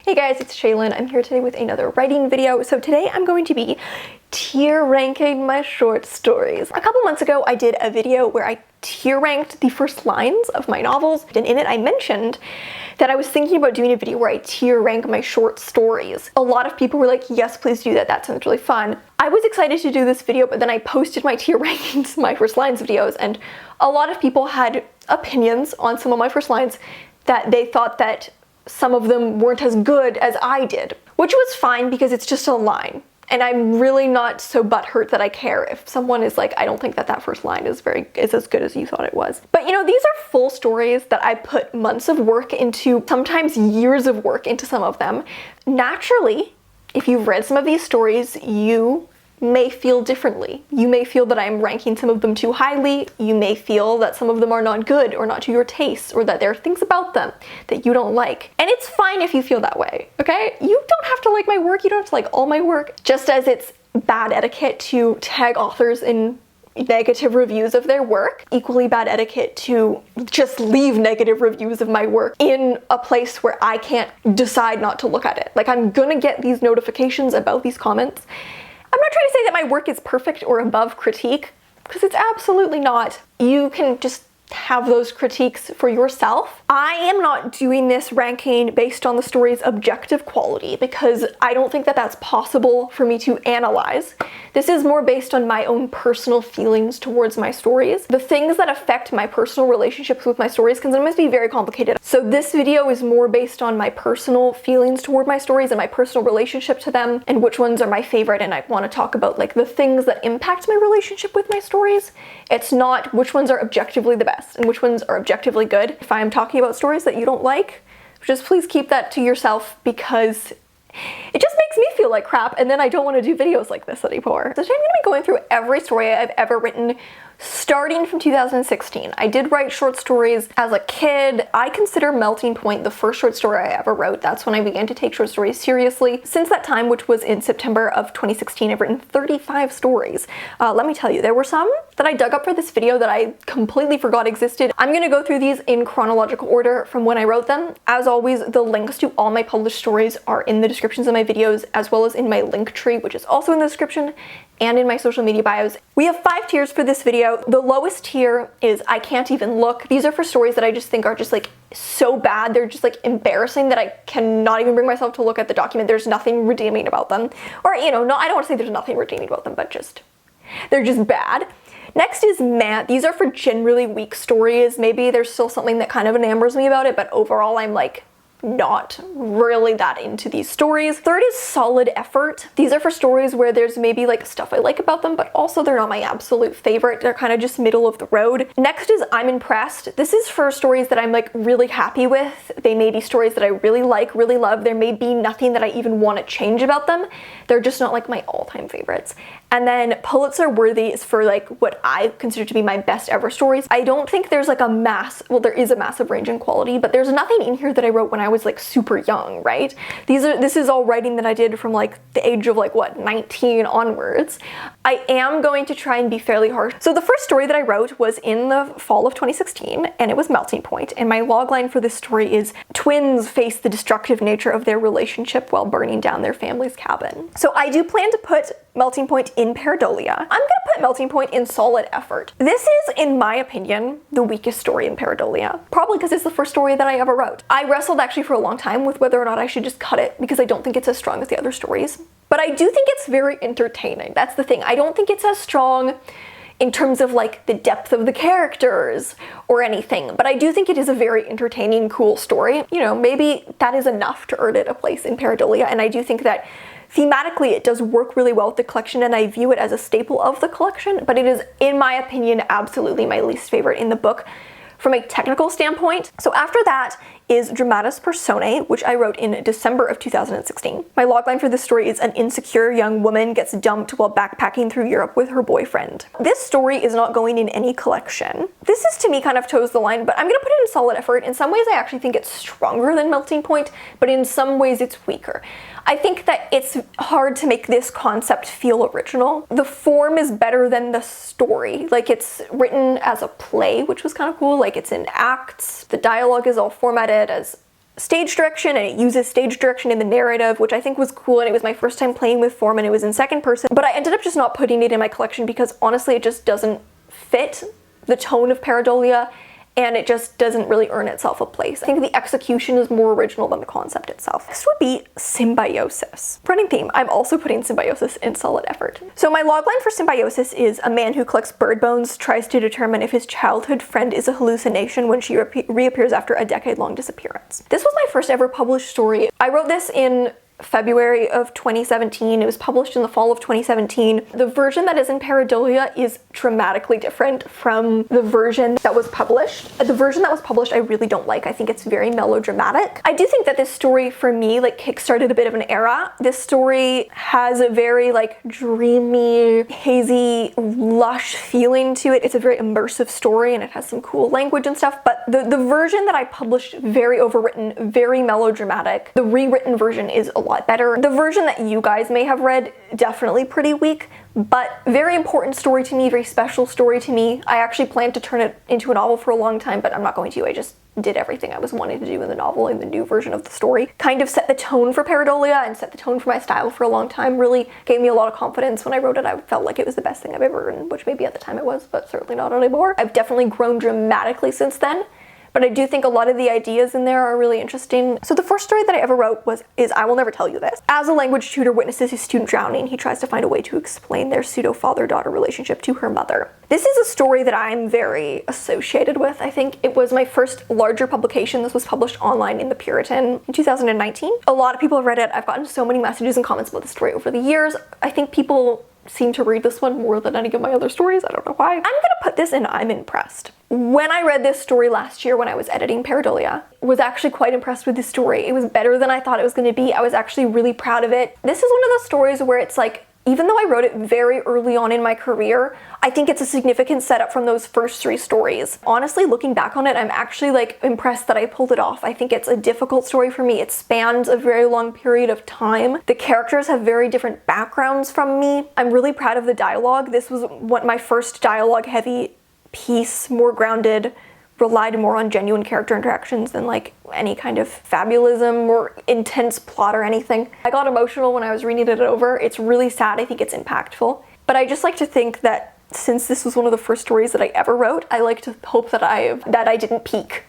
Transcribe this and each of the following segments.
Hey guys, it's Shaylin. I'm here today with another writing video. So today I'm going to be tier ranking my short stories. A couple months ago I did a video where I tier ranked the first lines of my novels, and in it I mentioned that I was thinking about doing a video where I tier rank my short stories. A lot of people were like, yes, please do that. That sounds really fun. I was excited to do this video, but then I posted my tier rankings, my first lines videos, and a lot of people had opinions on some of my first lines that they thought that some of them weren't as good as I did, which was fine because it's just a line. And I'm really not so butthurt that I care if someone is like, I don't think that first line is as good as you thought it was. But you know, these are full stories that I put months of work into, sometimes years of work into some of them. Naturally, if you've read some of these stories, you may feel differently. You may feel that I'm ranking some of them too highly. You may feel that some of them are not good or not to your taste, or that there are things about them that you don't like. And it's fine if you feel that way, okay? You don't have to like my work. You don't have to like all my work. Just as it's bad etiquette to tag authors in negative reviews of their work, equally bad etiquette to just leave negative reviews of my work in a place where I can't decide not to look at it. Like, I'm gonna get these notifications about these comments. I'm not trying to say that my work is perfect or above critique, because it's absolutely not. You can just have those critiques for yourself. I am not doing this ranking based on the story's objective quality, because I don't think that that's possible for me to analyze. This is more based on my own personal feelings towards my stories. The things that affect my personal relationships with my stories can sometimes be very complicated. So this video is more based on my personal feelings toward my stories and my personal relationship to them, and which ones are my favorite, and I want to talk about like the things that impact my relationship with my stories. It's not which ones are objectively the best and which ones are objectively good. If I am talking about stories that you don't like, just please keep that to yourself, because it just makes me feel like crap, and then I don't want to do videos like this anymore. So today I'm going to be going through every story I've ever written, starting from 2016. I did write short stories as a kid. I consider Melting Point the first short story I ever wrote. That's when I began to take short stories seriously. Since that time, which was in September of 2016, I've written 35 stories. Let me tell you, there were some that I dug up for this video that I completely forgot existed. I'm going to go through these in chronological order from when I wrote them. As always, the links to all my published stories are in the descriptions of my videos, as well as in my Linktree, which is also in the description, and in my social media bios. We have 5 tiers for this video. The lowest tier is I Can't Even Look. These are for stories that I just think are just like so bad, they're just like embarrassing that I cannot even bring myself to look at the document. There's nothing redeeming about them. Or, you know, no, I don't want to say there's nothing redeeming about them, but just, they're just bad. Next is Meh. These are for generally weak stories. Maybe there's still something that kind of enamors me about it, but overall I'm like not really that into these stories. Third is Solid Effort. These are for stories where there's maybe like stuff I like about them, but also they're not my absolute favorite. They're kind of just middle of the road. Next is I'm Impressed. This is for stories that I'm like really happy with. They may be stories that I really like, really love. There may be nothing that I even want to change about them. They're just not like my all-time favorites. And then Pulitzer Worthy is for like what I consider to be my best ever stories. I don't think there's like well, there is a massive range in quality, but there's nothing in here that I wrote when I was like super young, right? This is all writing that I did from like the age of like what, 19 onwards. I am going to try and be fairly harsh. So the first story that I wrote was in the fall of 2016, and it was Melting Point. And my logline for this story is twins face the destructive nature of their relationship while burning down their family's cabin. So I do plan to put Melting Point in Pareidolia. I'm gonna put Melting Point in Solid Effort. This is, in my opinion, the weakest story in Pareidolia. Probably because it's the first story that I ever wrote. I wrestled actually for a long time with whether or not I should just cut it, because I don't think it's as strong as the other stories. But I do think it's very entertaining. That's the thing. I don't think it's as strong in terms of like the depth of the characters or anything, but I do think it is a very entertaining, cool story. You know, maybe that is enough to earn it a place in Pareidolia, and I do think that thematically it does work really well with the collection, and I view it as a staple of the collection, but it is, in my opinion, absolutely my least favorite in the book from a technical standpoint. So after that is Dramatis Personae, which I wrote in December of 2016. My logline for this story is an insecure young woman gets dumped while backpacking through Europe with her boyfriend. This story is not going in any collection. This is, to me, kind of toes the line, but I'm gonna put it in Solid Effort. In some ways I actually think it's stronger than Melting Point, but in some ways it's weaker. I think that it's hard to make this concept feel original. The form is better than the story. Like, it's written as a play, which was kind of cool. Like, it's in acts. The dialogue is all formatted as stage direction, and it uses stage direction in the narrative, which I think was cool, and it was my first time playing with form, and it was in second person, but I ended up just not putting it in my collection because honestly it just doesn't fit the tone of Pareidolia, and it just doesn't really earn itself a place. I think the execution is more original than the concept itself. Next would be symbiosis. Running theme, I'm also putting symbiosis in solid effort. So my logline for symbiosis is a man who collects bird bones tries to determine if his childhood friend is a hallucination when she reappears after a decade-long disappearance. This was my first ever published story. I wrote this in February of 2017. It was published in the fall of 2017. The version that is in Pareidolia is dramatically different from the version that was published. The version that was published I really don't like. I think it's very melodramatic. I do think that this story for me like kickstarted a bit of an era. This story has a very like dreamy, hazy, lush feeling to it. It's a very immersive story and it has some cool language and stuff, but the version that I published, very overwritten, very melodramatic. The rewritten version is a lot better. The version that you guys may have read, definitely pretty weak, but very important story to me, very special story to me. I actually planned to turn it into a novel for a long time, but I'm not going to. I just did everything I was wanting to do in the novel in the new version of the story. Kind of set the tone for Pareidolia and set the tone for my style for a long time. Really gave me a lot of confidence when I wrote it. I felt like it was the best thing I've ever written, which maybe at the time it was, but certainly not anymore. I've definitely grown dramatically since then. But I do think a lot of the ideas in there are really interesting. So the first story that I ever wrote is I Will Never Tell You This. As a language tutor witnesses his student drowning, he tries to find a way to explain their pseudo-father-daughter relationship to her mother. This is a story that I'm very associated with. I think it was my first larger publication. This was published online in the Puritan in 2019. A lot of people have read it. I've gotten so many messages and comments about the story over the years. I think people seem to read this one more than any of my other stories. I don't know why. I'm gonna put this in I'm impressed. When I read this story last year when I was editing Pareidolia, was actually quite impressed with this story. It was better than I thought it was going to be. I was actually really proud of it. This is one of those stories where it's like, even though I wrote it very early on in my career, I think it's a significant setup from those first 3 stories. Honestly, looking back on it, I'm actually like impressed that I pulled it off. I think it's a difficult story for me. It spans a very long period of time. The characters have very different backgrounds from me. I'm really proud of the dialogue. This was my first dialogue heavy piece, more grounded, relied more on genuine character interactions than like any kind of fabulism or intense plot or anything. I got emotional when I was reading it over. It's really sad. I think it's impactful. But I just like to think that since this was one of the first stories that I ever wrote, I like to hope that I didn't peak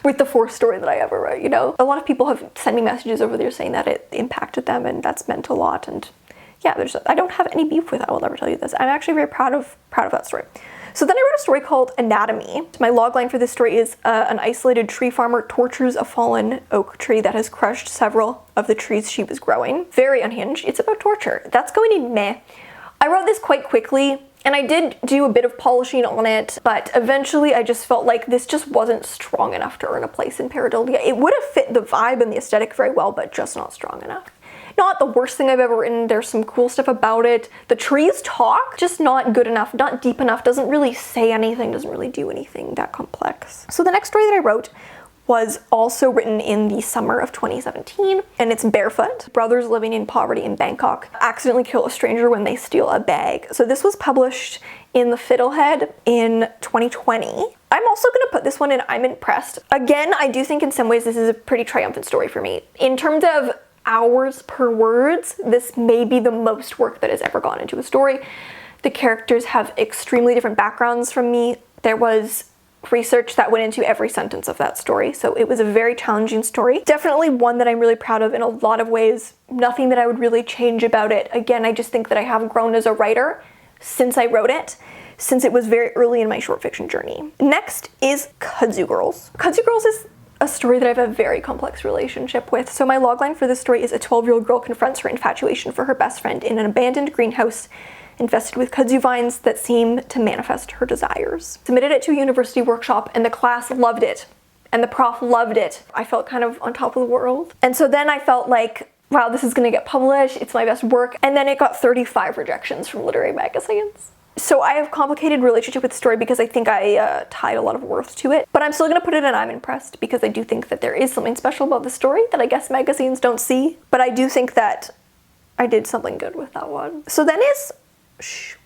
with the 4th story that I ever wrote, you know? A lot of people have sent me messages over there saying that it impacted them and that's meant a lot, and yeah, I don't have any beef with I Will Never Tell You This. I'm actually very proud of that story. So then I wrote a story called Anatomy. My logline for this story is an isolated tree farmer tortures a fallen oak tree that has crushed several of the trees she was growing. Very unhinged. It's about torture. That's going in meh. I wrote this quite quickly, and I did do a bit of polishing on it, but eventually I just felt like this just wasn't strong enough to earn a place in Pareidolia. It would have fit the vibe and the aesthetic very well, but just not strong enough. Not the worst thing I've ever written. There's some cool stuff about it. The trees talk, just not good enough, not deep enough, doesn't really say anything, doesn't really do anything that complex. So the next story that I wrote was also written in the summer of 2017, and it's Barefoot. Brothers living in poverty in Bangkok accidentally kill a stranger when they steal a bag. So this was published in the Fiddlehead in 2020. I'm also gonna put this one in I'm impressed. Again, I do think in some ways this is a pretty triumphant story for me. In terms of hours per words, this may be the most work that has ever gone into a story. The characters have extremely different backgrounds from me. There was research that went into every sentence of that story, so it was a very challenging story. Definitely one that I'm really proud of in a lot of ways. Nothing that I would really change about it. Again, I just think that I have grown as a writer since I wrote it, since it was very early in my short fiction journey. Next is Kudzu Girls. Kudzu Girls is a story that I have a very complex relationship with. So my logline for this story is a 12-year-old girl confronts her infatuation for her best friend in an abandoned greenhouse infested with kudzu vines that seem to manifest her desires. Submitted it to a university workshop and the class loved it. And the prof loved it. I felt kind of on top of the world. And so then I felt like, wow, this is gonna get published, it's my best work. And then it got 35 rejections from literary magazines. So I have a complicated relationship with the story because I think I tied a lot of worth to it. But I'm still gonna put it in I'm impressed because I do think that there is something special about the story that I guess magazines don't see. But I do think that I did something good with that one. So then is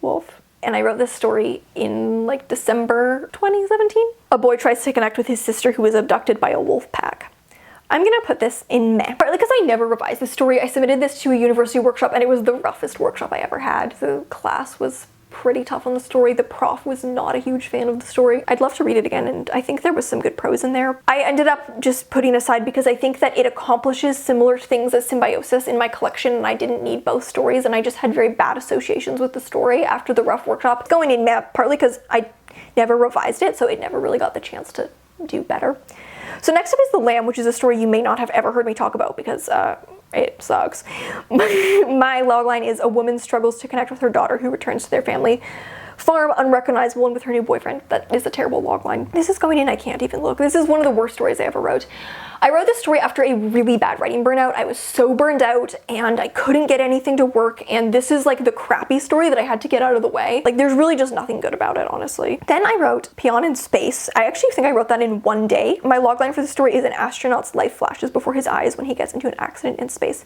Wolf. And I wrote this story in like December 2017. A boy tries to connect with his sister who was abducted by a wolf pack. I'm gonna put this in meh. Partly because I never revised this story. I submitted this to a university workshop and it was the roughest workshop I ever had. The class was pretty tough on the story. The prof was not a huge fan of the story. I'd love to read it again, and I think there was some good prose in there. I ended up just putting aside because I think that it accomplishes similar things as Symbiosis in my collection, and I didn't need both stories, and I just had very bad associations with the story after the rough workshop. Going in meh, partly because I never revised it, so it never really got the chance to do better. So next up is The Lamb, which is a story you may not have ever heard me talk about because it sucks. My logline is: a woman struggles to connect with her daughter who returns to their family farm unrecognizable and with her new boyfriend. That is a terrible logline. This is going in, I can't even look. This is one of the worst stories I ever wrote. I wrote this story after a really bad writing burnout. I was so burned out and I couldn't get anything to work, and this is like the crappy story that I had to get out of the way. Like, there's really just nothing good about it, honestly. Then I wrote Peon in Space. I actually think I wrote that in one day. My logline for the story is: an astronaut's life flashes before his eyes when he gets into an accident in space.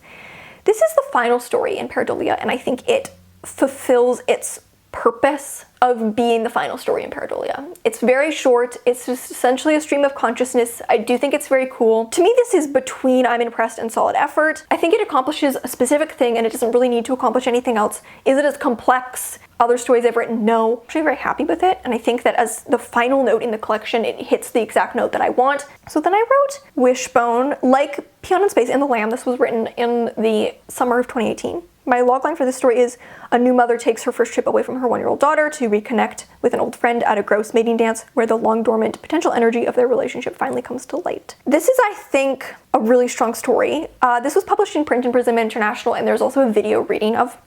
This is the final story in Pareidolia, and I think it fulfills its purpose of being the final story in Pareidolia. It's very short. It's just essentially a stream of consciousness. I do think it's very cool. To me, this is between I'm Impressed and Solid Effort. I think it accomplishes a specific thing and it doesn't really need to accomplish anything else. Is it as complex? Other stories I've written, no. I'm actually very happy with it, and I think that as the final note in the collection, it hits the exact note that I want. So then I wrote Wishbone. Like Peon in Space and The Lamb, this was written in the summer of 2018. My logline for this story is: a new mother takes her first trip away from her 1-year-old daughter to reconnect with an old friend at a grouse mating dance where the long dormant potential energy of their relationship finally comes to light. This is, I think, a really strong story. This was published in print in Prism International, and there's also a video reading of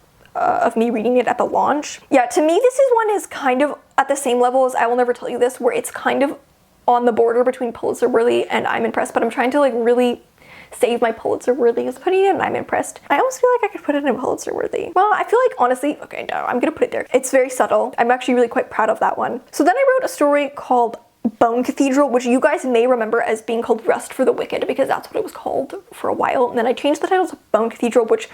me reading it at the launch. Yeah, to me this is kind of at the same level as I Will Never Tell You This, where it's kind of on the border between Pulitzer worthy and I'm Impressed, but I'm trying to like really save my Pulitzer worthy as putting it in I'm Impressed. I almost feel like I could put it in Pulitzer worthy. Well, I feel like honestly, okay, no, I'm gonna put it there. It's very subtle. I'm actually really quite proud of that one. So then I wrote a story called Bone Cathedral, which you guys may remember as being called Rest for the Wicked, because that's what it was called for a while. And then I changed the title to Bone Cathedral, which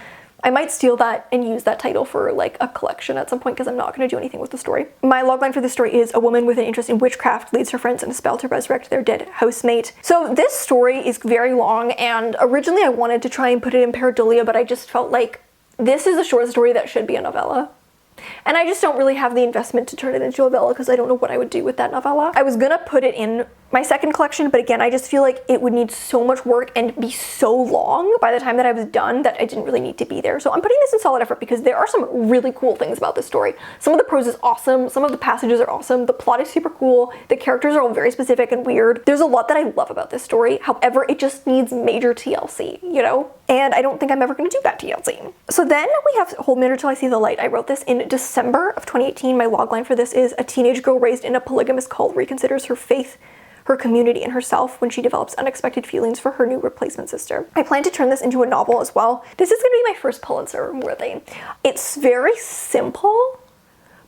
I might steal that and use that title for like a collection at some point because I'm not going to do anything with the story. My logline for this story is: a woman with an interest in witchcraft leads her friends in a spell to resurrect their dead housemate. So this story is very long, and originally I wanted to try and put it in Pareidolia, but I just felt like this is a short story that should be a novella. And I just don't really have the investment to turn it into a novella because I don't know what I would do with that novella. I was gonna put it in my second collection, but again, I just feel like it would need so much work and be so long by the time that I was done that I didn't really need to be there. So I'm putting this in Solid Effort because there are some really cool things about this story. Some of the prose is awesome, some of the passages are awesome, the plot is super cool, the characters are all very specific and weird. There's a lot that I love about this story. However, it just needs major TLC, you know? And I don't think I'm ever gonna do that TLC. So then we have Hold Me Under Till I See the Light. I wrote this in December of 2018. My logline for this is: a teenage girl raised in a polygamous cult reconsiders her faith, her community, and herself when she develops unexpected feelings for her new replacement sister. I plan to turn this into a novel as well. This is gonna be my first Pulitzer worthy. It's very simple,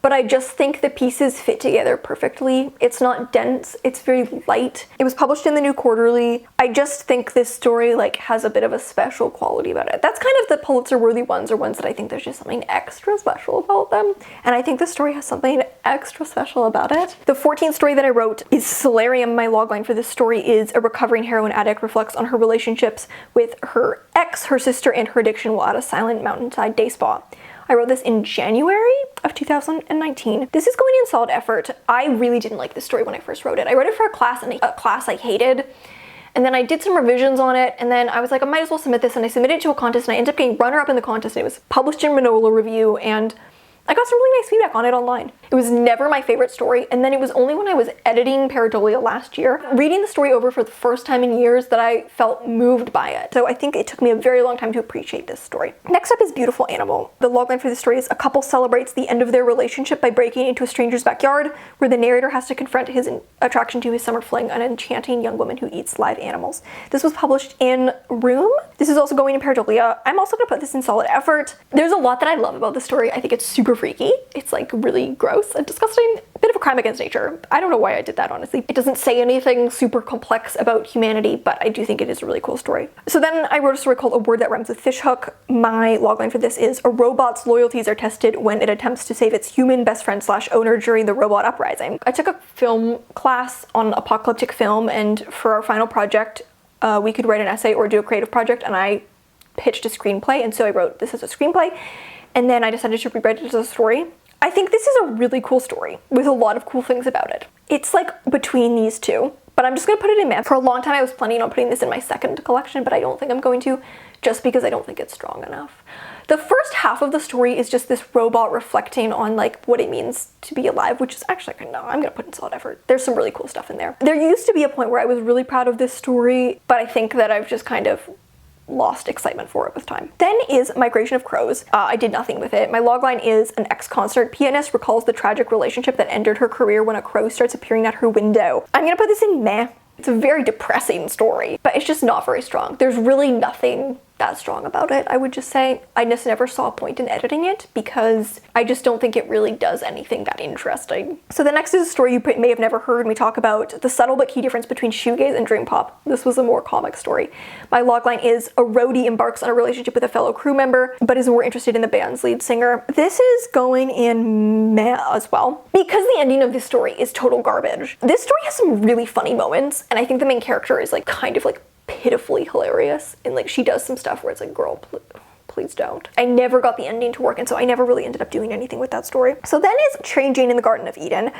but I just think the pieces fit together perfectly. It's not dense, it's very light. It was published in the New Quarterly. I just think this story like has a bit of a special quality about it. That's kind of the Pulitzer worthy ones, are ones that I think there's just something extra special about them. And I think this story has something extra special about it. The 14th story that I wrote is Solarium. My logline for this story is: a recovering heroin addict reflects on her relationships with her ex, her sister, and her addiction while at a silent mountainside day spa. I wrote this in January of 2019. This is going in Solid Effort. I really didn't like this story when I first wrote it. I wrote it for a class, and a class I hated. And then I did some revisions on it, and then I was like, I might as well submit this, and I submitted it to a contest, and I ended up getting runner-up in the contest, and it was published in Manola Review, and I got some really nice feedback on it online. It was never my favorite story, and then it was only when I was editing Pareidolia last year, reading the story over for the first time in years, that I felt moved by it. So I think it took me a very long time to appreciate this story. Next up is Beautiful Animal. The logline for this story is: a couple celebrates the end of their relationship by breaking into a stranger's backyard, where the narrator has to confront his attraction to his summer fling, an enchanting young woman who eats live animals. This was published in Room. This is also going in Pareidolia. I'm also gonna put this in Solid Effort. There's a lot that I love about this story. I think it's super freaky. It's like really gross and disgusting. A bit of a crime against nature. I don't know why I did that, honestly. It doesn't say anything super complex about humanity, but I do think it is a really cool story. So then I wrote a story called A Word That Rhymes with Fishhook. My logline for this is: a robot's loyalties are tested when it attempts to save its human best friend / owner during the robot uprising. I took a film class on apocalyptic film, and for our final project, we could write an essay or do a creative project, and I pitched a screenplay, and so I wrote this as a screenplay, and then I decided to rewrite it as a story. I think this is a really cool story with a lot of cool things about it. It's like between these two, but I'm just gonna put it in math. For a long time I was planning on putting this in my second collection, but I don't think I'm going to, just because I don't think it's strong enough. The first half of the story is just this robot reflecting on like what it means to be alive, which is actually, no, I'm gonna put in solid effort. There's some really cool stuff in there. There used to be a point where I was really proud of this story, but I think that I've just kind of lost excitement for it with time. Then is Migration of Crows. I did nothing with it. My logline is an ex-concert pianist recalls the tragic relationship that ended her career when a crow starts appearing at her window. I'm gonna put this in meh. It's a very depressing story, but it's just not very strong. There's really nothing that strong about it, I would just say. I just never saw a point in editing it because I just don't think it really does anything that interesting. So the next is a story you may have never heard me talk about, the subtle but key difference between shoegaze and dream pop. This was a more comic story. My logline is a roadie embarks on a relationship with a fellow crew member, but is more interested in the band's lead singer. This is going in meh as well, because the ending of this story is total garbage. This story has some really funny moments, and I think the main character is like kind of like pitifully hilarious, and like she does some stuff where it's like, girl, please don't. I never got the ending to work, and so I never really ended up doing anything with that story. So then is Train Jane in the Garden of Eden.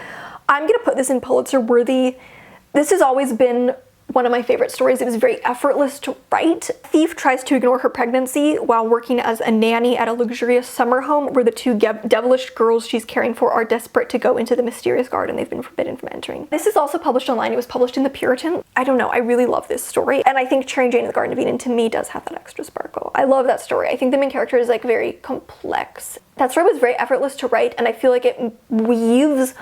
I'm gonna put this in Pulitzer worthy. This has always been one of my favorite stories. It was very effortless to write. A thief tries to ignore her pregnancy while working as a nanny at a luxurious summer home where the two devilish girls she's caring for are desperate to go into the mysterious garden they've been forbidden from entering. This is also published online. It was published in The Puritan. I don't know, I really love this story, and I think Train Jane in the Garden of Eden to me does have that extra sparkle. I love that story. I think the main character is like very complex. That story was very effortless to write, and I feel like it weaves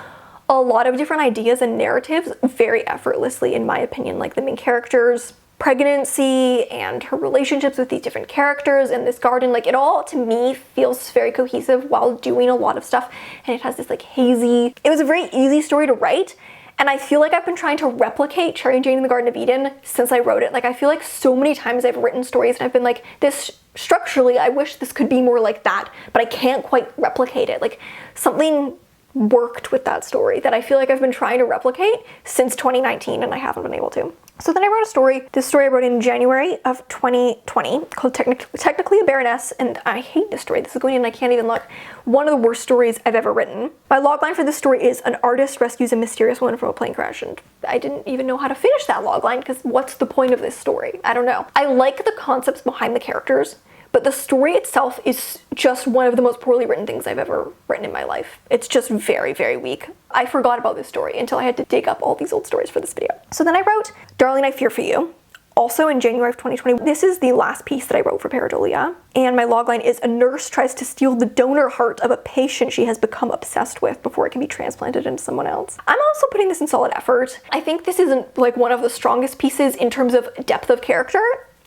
a lot of different ideas and narratives very effortlessly, in my opinion. Like the main character's pregnancy and her relationships with these different characters in this garden, like it all to me feels very cohesive while doing a lot of stuff, and it has this like hazy, it was a very easy story to write, and I feel like I've been trying to replicate Train Jane in the Garden of Eden since I wrote it. Like I feel like so many times I've written stories and I've been like, this structurally I wish this could be more like that, but I can't quite replicate it. Like something worked with that story that I feel like I've been trying to replicate since 2019 and I haven't been able to. So then I wrote a story. This story I wrote in January of 2020 called Technically a Baroness, and I hate this story. This is going in and I can't even look. One of the worst stories I've ever written. My logline for this story is an artist rescues a mysterious woman from a plane crash, and I didn't even know how to finish that logline because what's the point of this story? I don't know. I like the concepts behind the characters, but the story itself is just one of the most poorly written things I've ever written in my life. It's just very, very weak. I forgot about this story until I had to dig up all these old stories for this video. So then I wrote Darling, I Fear for You, also in January of 2020. This is the last piece that I wrote for Pareidolia, and my logline is a nurse tries to steal the donor heart of a patient she has become obsessed with before it can be transplanted into someone else. I'm also putting this in solid effort. I think this isn't like one of the strongest pieces in terms of depth of character,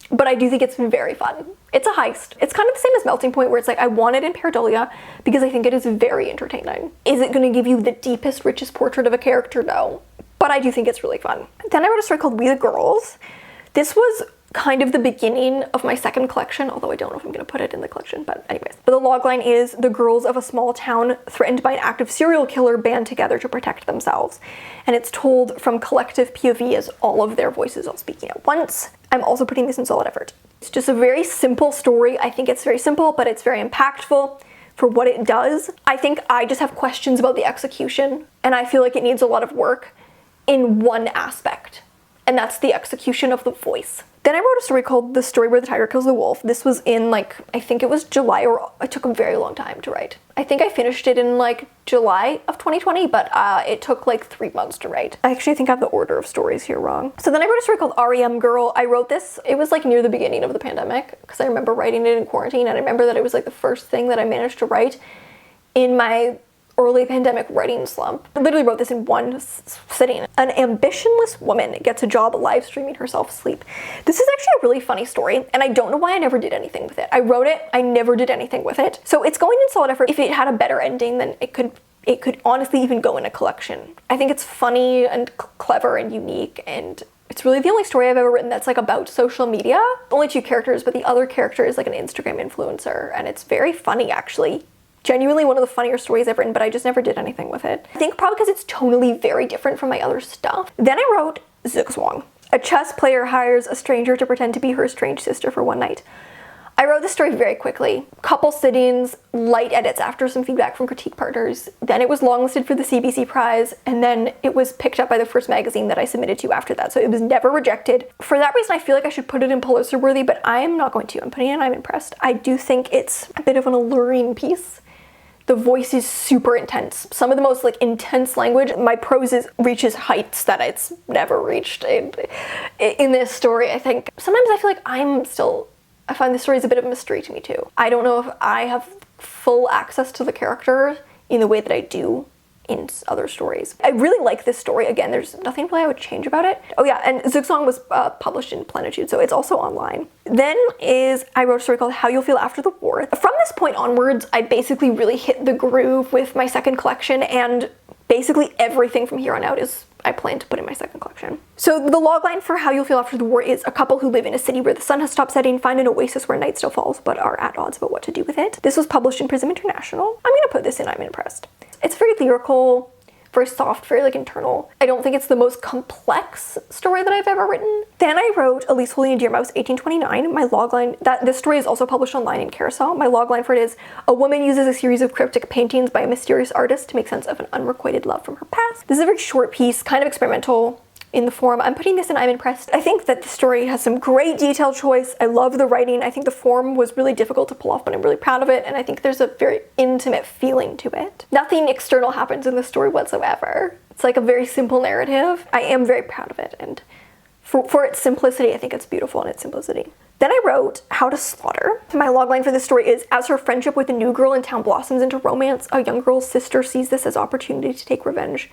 but I do think it's very fun. It's a heist. It's kind of the same as Melting Point, where it's like I want it in Pareidolia because I think it is very entertaining. Is it going to give you the deepest, richest portrait of a character? No. But I do think it's really fun. Then I wrote a story called We the Girls. This was kind of the beginning of my second collection, although I don't know if I'm going to put it in the collection, but anyways. But the logline is the girls of a small town threatened by an active serial killer band together to protect themselves. And it's told from collective POV as all of their voices all speaking at once. I'm also putting this in solid effort. It's just a very simple story. I think it's very simple, but it's very impactful for what it does. I think I just have questions about the execution, and I feel like it needs a lot of work in one aspect, and that's the execution of the voice. Then I wrote a story called The Story Where the Tiger Kills the Wolf. This was in like, I think it was July, or it took a very long time to write. I think I finished it in like July of 2020, but it took like 3 months to write. I actually think I have the order of stories here wrong. So then I wrote a story called REM Girl. I wrote this, it was like near the beginning of the pandemic, because I remember writing it in quarantine, and I remember that it was like the first thing that I managed to write in my early pandemic writing slump. I literally wrote this in one sitting. An ambitionless woman gets a job live streaming herself asleep. This is actually a really funny story, and I don't know why I never did anything with it. I wrote it, I never did anything with it. So it's going in solid effort. If it had a better ending, then it could honestly even go in a collection. I think it's funny and clever and unique, and it's really the only story I've ever written that's like about social media. Only 2 characters, but the other character is like an Instagram influencer, and it's very funny actually. Genuinely one of the funnier stories I've written, but I just never did anything with it. I think probably because it's tonally very different from my other stuff. Then I wrote Zugzwang. A chess player hires a stranger to pretend to be her estranged sister for one night. I wrote this story very quickly. Couple sittings, light edits after some feedback from critique partners. Then it was longlisted for the CBC prize, and then it was picked up by the first magazine that I submitted to after that, so it was never rejected. For that reason, I feel like I should put it in Pulitzer worthy, but I am not going to. I'm putting it in I'm impressed. I do think it's a bit of an alluring piece. The voice is super intense. Some of the most intense language. My prose reaches heights that it's never reached in this story, I think. Sometimes I feel like I find this story is a bit of a mystery to me too. I don't know if I have full access to the character in the way that I do in other stories. I really like this story. Again, there's nothing really I would change about it. Oh yeah, and Zugzwang was published in Plenitude, so it's also online. Then I wrote a story called How You'll Feel After the War. From this point onwards, I basically really hit the groove with my second collection, and basically everything from here on out I plan to put in my second collection. So the logline for How You'll Feel After the War is a couple who live in a city where the sun has stopped setting, find an oasis where night still falls, but are at odds about what to do with it. This was published in Prism International. I'm gonna put this in I'm impressed. It's very lyrical, very soft, very internal. I don't think it's the most complex story that I've ever written. Then I wrote Elise Holy and Dear Mouse 1829. My logline, this story is also published online in Carousel. My logline for it is, a woman uses a series of cryptic paintings by a mysterious artist to make sense of an unrequited love from her past. This is a very short piece, kind of experimental in the form. I'm putting this in I'm impressed. I think that the story has some great detail choice. I love the writing. I think the form was really difficult to pull off, but I'm really proud of it, and I think there's a very intimate feeling to it. Nothing external happens in the story whatsoever. It's like a very simple narrative. I am very proud of it, and for its simplicity, I think it's beautiful in its simplicity. Then I wrote How to Slaughter. My logline for this story is, as her friendship with a new girl in town blossoms into romance, a young girl's sister sees this as opportunity to take revenge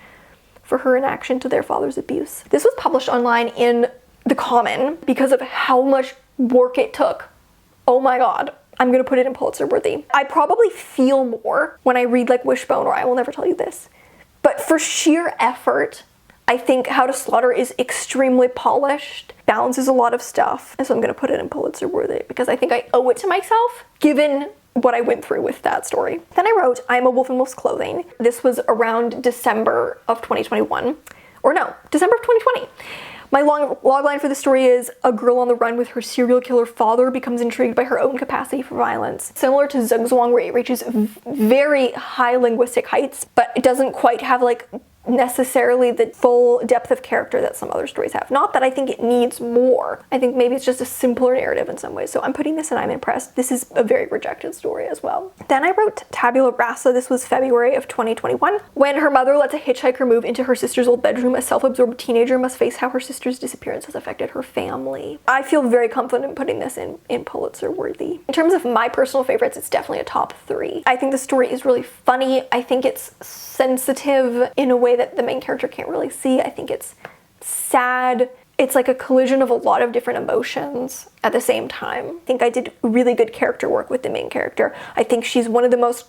for her inaction to their father's abuse. This was published online in The Common because of how much work it took. Oh my god. I'm gonna put it in Pulitzer worthy. I probably feel more when I read Wishbone or I Will Never Tell You This. But for sheer effort, I think How to Slaughter is extremely polished, balances a lot of stuff, and so I'm gonna put it in Pulitzer worthy because I think I owe it to myself, given what I went through with that story. Then I wrote I Am a Wolf in Wolf's Clothing. This was around December of 2021. Or no, December of 2020. My logline for the story is, a girl on the run with her serial killer father becomes intrigued by her own capacity for violence. Similar to Zugzwang, where it reaches very high linguistic heights, but it doesn't quite have necessarily the full depth of character that some other stories have. Not that I think it needs more. I think maybe it's just a simpler narrative in some ways. So I'm putting this in I'm impressed. This is a very rejected story as well. Then I wrote Tabula Rasa. This was February of 2021. When her mother lets a hitchhiker move into her sister's old bedroom, a self-absorbed teenager must face how her sister's disappearance has affected her family. I feel very confident in putting this in Pulitzer worthy. In terms of my personal favorites, it's definitely a top 3. I think the story is really funny. I think it's sensitive in a way that the main character can't really see. I think it's sad. It's like a collision of a lot of different emotions at the same time. I think I did really good character work with the main character. I think she's one of the most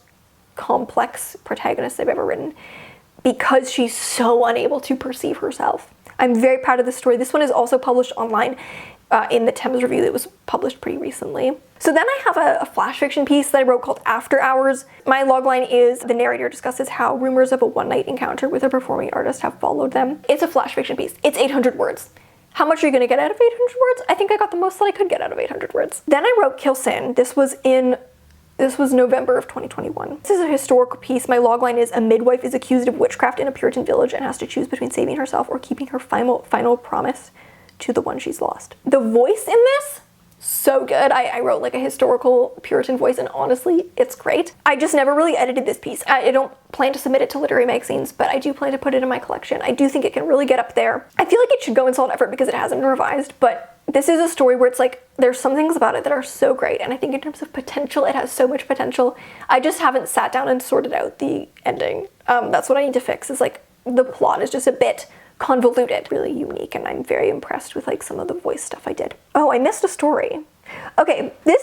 complex protagonists I've ever written because she's so unable to perceive herself. I'm very proud of this story. This one is also published online in the Thames Review that was published pretty recently. So then I have a flash fiction piece that I wrote called After Hours. My logline is, the narrator discusses how rumors of a one-night encounter with a performing artist have followed them. It's a flash fiction piece. It's 800 words. How much are you gonna get out of 800 words? I think I got the most that I could get out of 800 words. Then I wrote Kill Sin. This was November of 2021. This is a historical piece. My logline is, a midwife is accused of witchcraft in a Puritan village and has to choose between saving herself or keeping her final promise to the one she's lost. The voice in this, so good. I wrote a historical Puritan voice, and honestly, it's great. I just never really edited this piece. I don't plan to submit it to literary magazines, but I do plan to put it in my collection. I do think it can really get up there. I feel like it should go in Solid Effort because it hasn't been revised, but this is a story where it's there's some things about it that are so great, and I think in terms of potential, it has so much potential. I just haven't sat down and sorted out the ending. That's what I need to fix, is the plot is just a bit convoluted, really unique, and I'm very impressed with some of the voice stuff I did. Oh, I missed a story. Okay, the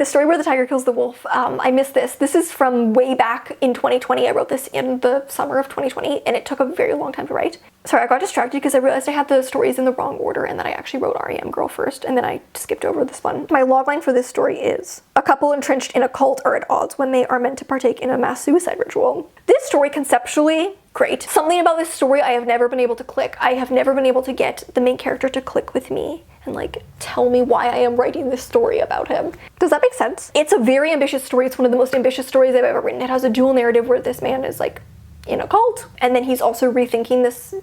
story where the tiger kills the wolf, I missed this. This is from way back in 2020. I wrote this in the summer of 2020, and it took a very long time to write. Sorry, I got distracted because I realized I had the stories in the wrong order, and then I actually wrote REM Girl first, and then I skipped over this one. My logline for this story is, a couple entrenched in a cult are at odds when they are meant to partake in a mass suicide ritual. This story conceptually great. Something about this story I have never been able to click. I have never been able to get the main character to click with me and like tell me why I am writing this story about him. Does that make sense? It's a very ambitious story. It's one of the most ambitious stories I've ever written. It has a dual narrative where this man is like in a cult, and then he's also rethinking this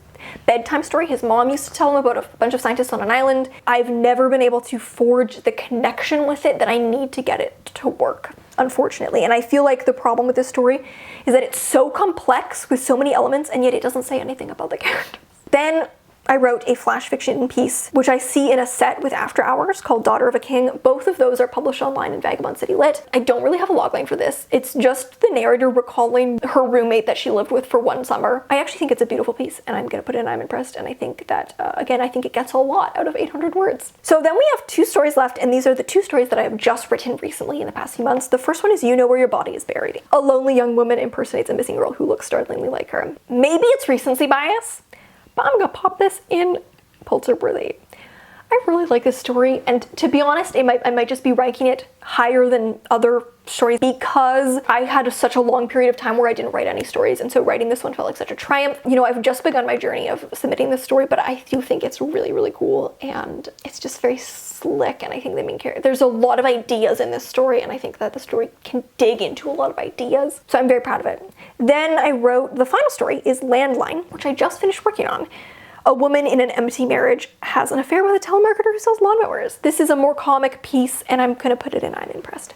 bedtime story his mom used to tell him about a bunch of scientists on an island. I've never been able to forge the connection with it that I need to get it to work, unfortunately. And I feel like the problem with this story is that it's so complex with so many elements, and yet it doesn't say anything about the characters. Then I wrote a flash fiction piece, which I see in a set with After Hours called Daughter of a King. Both of those are published online in Vagabond City Lit. I don't really have a logline for this. It's just the narrator recalling her roommate that she lived with for one summer. I actually think it's a beautiful piece, and I'm gonna put it in I'm Impressed, and I think that, again, I think it gets a lot out of 800 words. So then we have 2 stories left, and these are the 2 stories that I have just written recently in the past few months. The first one is You Know Where Your Body Is Buried. A lonely young woman impersonates a missing girl who looks startlingly like her. Maybe it's recency bias, but I'm gonna pop this in Pulitzer worthy. I really like this story, and to be honest, I might just be ranking it higher than other stories because I had such a long period of time where I didn't write any stories, and so writing this one felt like such a triumph. You know, I've just begun my journey of submitting this story, but I do think it's really, really cool, and it's just very slick, and I think the main character, there's a lot of ideas in this story, and I think that the story can dig into a lot of ideas, so I'm very proud of it. Then I wrote, the final story is Landline, which I just finished working on. A woman in an empty marriage has an affair with a telemarketer who sells lawnmowers. This is a more comic piece, and I'm gonna put it in I'm Impressed.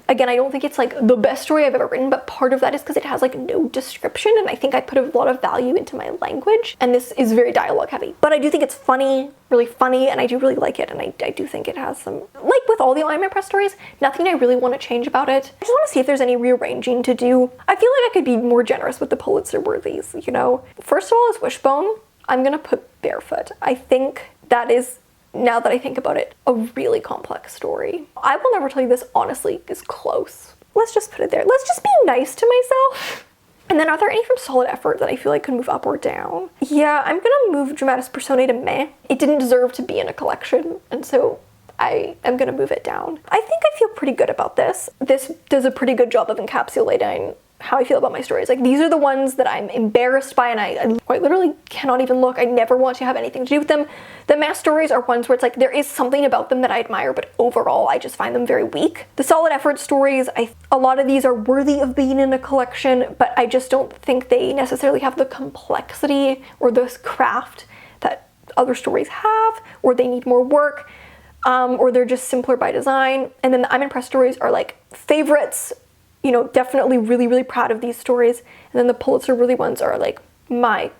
Again, I don't think it's like the best story I've ever written, but part of that is because it has like no description, and I think I put a lot of value into my language, and this is very dialogue heavy. But I do think it's funny, really funny, and I do really like it, and I do think it has some, like with all the I'm Impressed stories, nothing I really want to change about it. I just want to see if there's any rearranging to do. I feel like I could be more generous with the Pulitzer worthies, you know? First of all is Wishbone. I'm gonna put Barefoot. I think that is, now that I think about it, a really complex story. I Will Never Tell You This honestly is close. Let's just put it there. Let's just be nice to myself. And then are there any from Solid Effort that I feel like could move up or down? Yeah, I'm gonna move Dramatis Personae to meh. It didn't deserve to be in a collection, and so I am gonna move it down. I think I feel pretty good about this. This does a pretty good job of encapsulating how I feel about my stories. Like, these are the ones that I'm embarrassed by, and I quite literally cannot even look. I never want to have anything to do with them. The mass stories are ones where it's like there is something about them that I admire, but overall I just find them very weak. The Solid Effort stories, a lot of these are worthy of being in a collection, but I just don't think they necessarily have the complexity or the craft that other stories have, or they need more work, or they're just simpler by design. And then the I'm Impressed stories are like favorites, you know, definitely really, really proud of these stories. And then the Pulitzer worthy ones are like my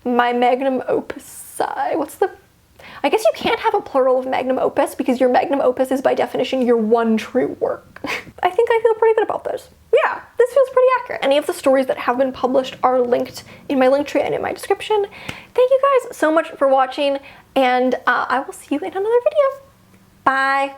magnum opus. I guess you can't have a plural of magnum opus because your magnum opus is by definition your one true work. I think I feel pretty good about this. Yeah, this feels pretty accurate. Any of the stories that have been published are linked in my Linktree and in my description. Thank you guys so much for watching, and I will see you in another video. Bye.